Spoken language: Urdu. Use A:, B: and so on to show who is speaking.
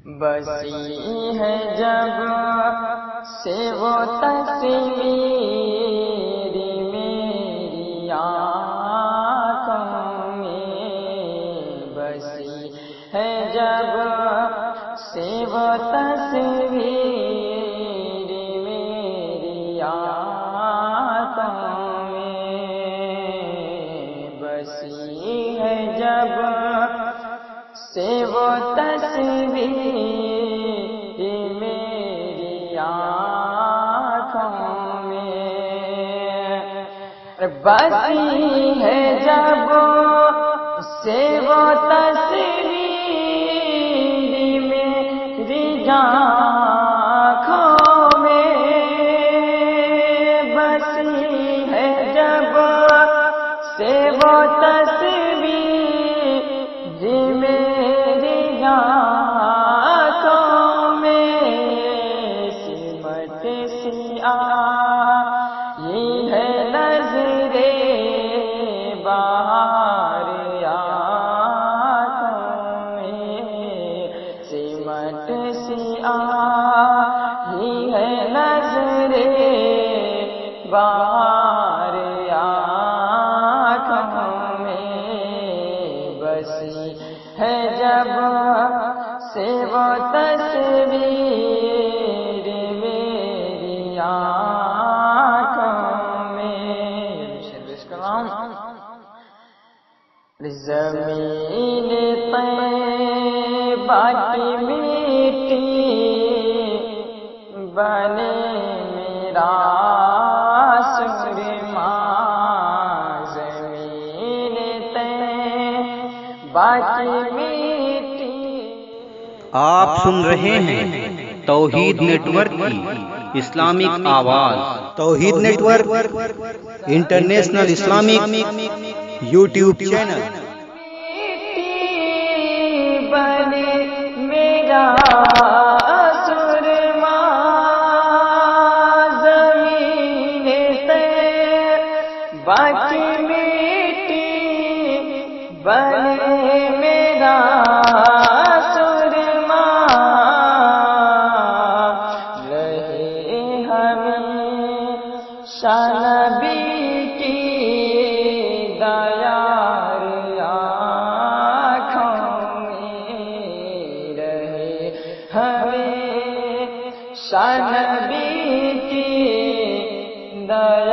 A: بسی ہے جب سے وہ تصویر میری آنکھوں میں، بسی ہے جب سے وہ تصویر میری آنکھوں میں، بسی ہے جب سے وہ تصویر میری آنکھوں میں، بسی ہے جب سے وہ تصویر میری آنکھوں میں، بسی ہے جب سے وہ تصویر میری آنکھوں میں، سمٹ سی آئی ہے نظر بہار آنکھوں میں، سمٹ سی آئی ہے نظر بہار آنکھوں میں، بسی ہے جب سے وہ تصویر میری آنکھوں میں۔ زمین طیبہ کی مٹی بنے میرا سرما، زمین طیبہ کی مٹی۔
B: آپ سن رہے ہیں توحید نیٹ ورک کی اسلامک آواز۔ Tawheed network international Islamic YouTube channel.
A: بنے میرا سرما، زمین طیبہ کی مٹی بنے میرا سرما، رہے ہمیشہ نبی کی دیار آنکھوں میں، رہے ہمیشہ نبی کی دیار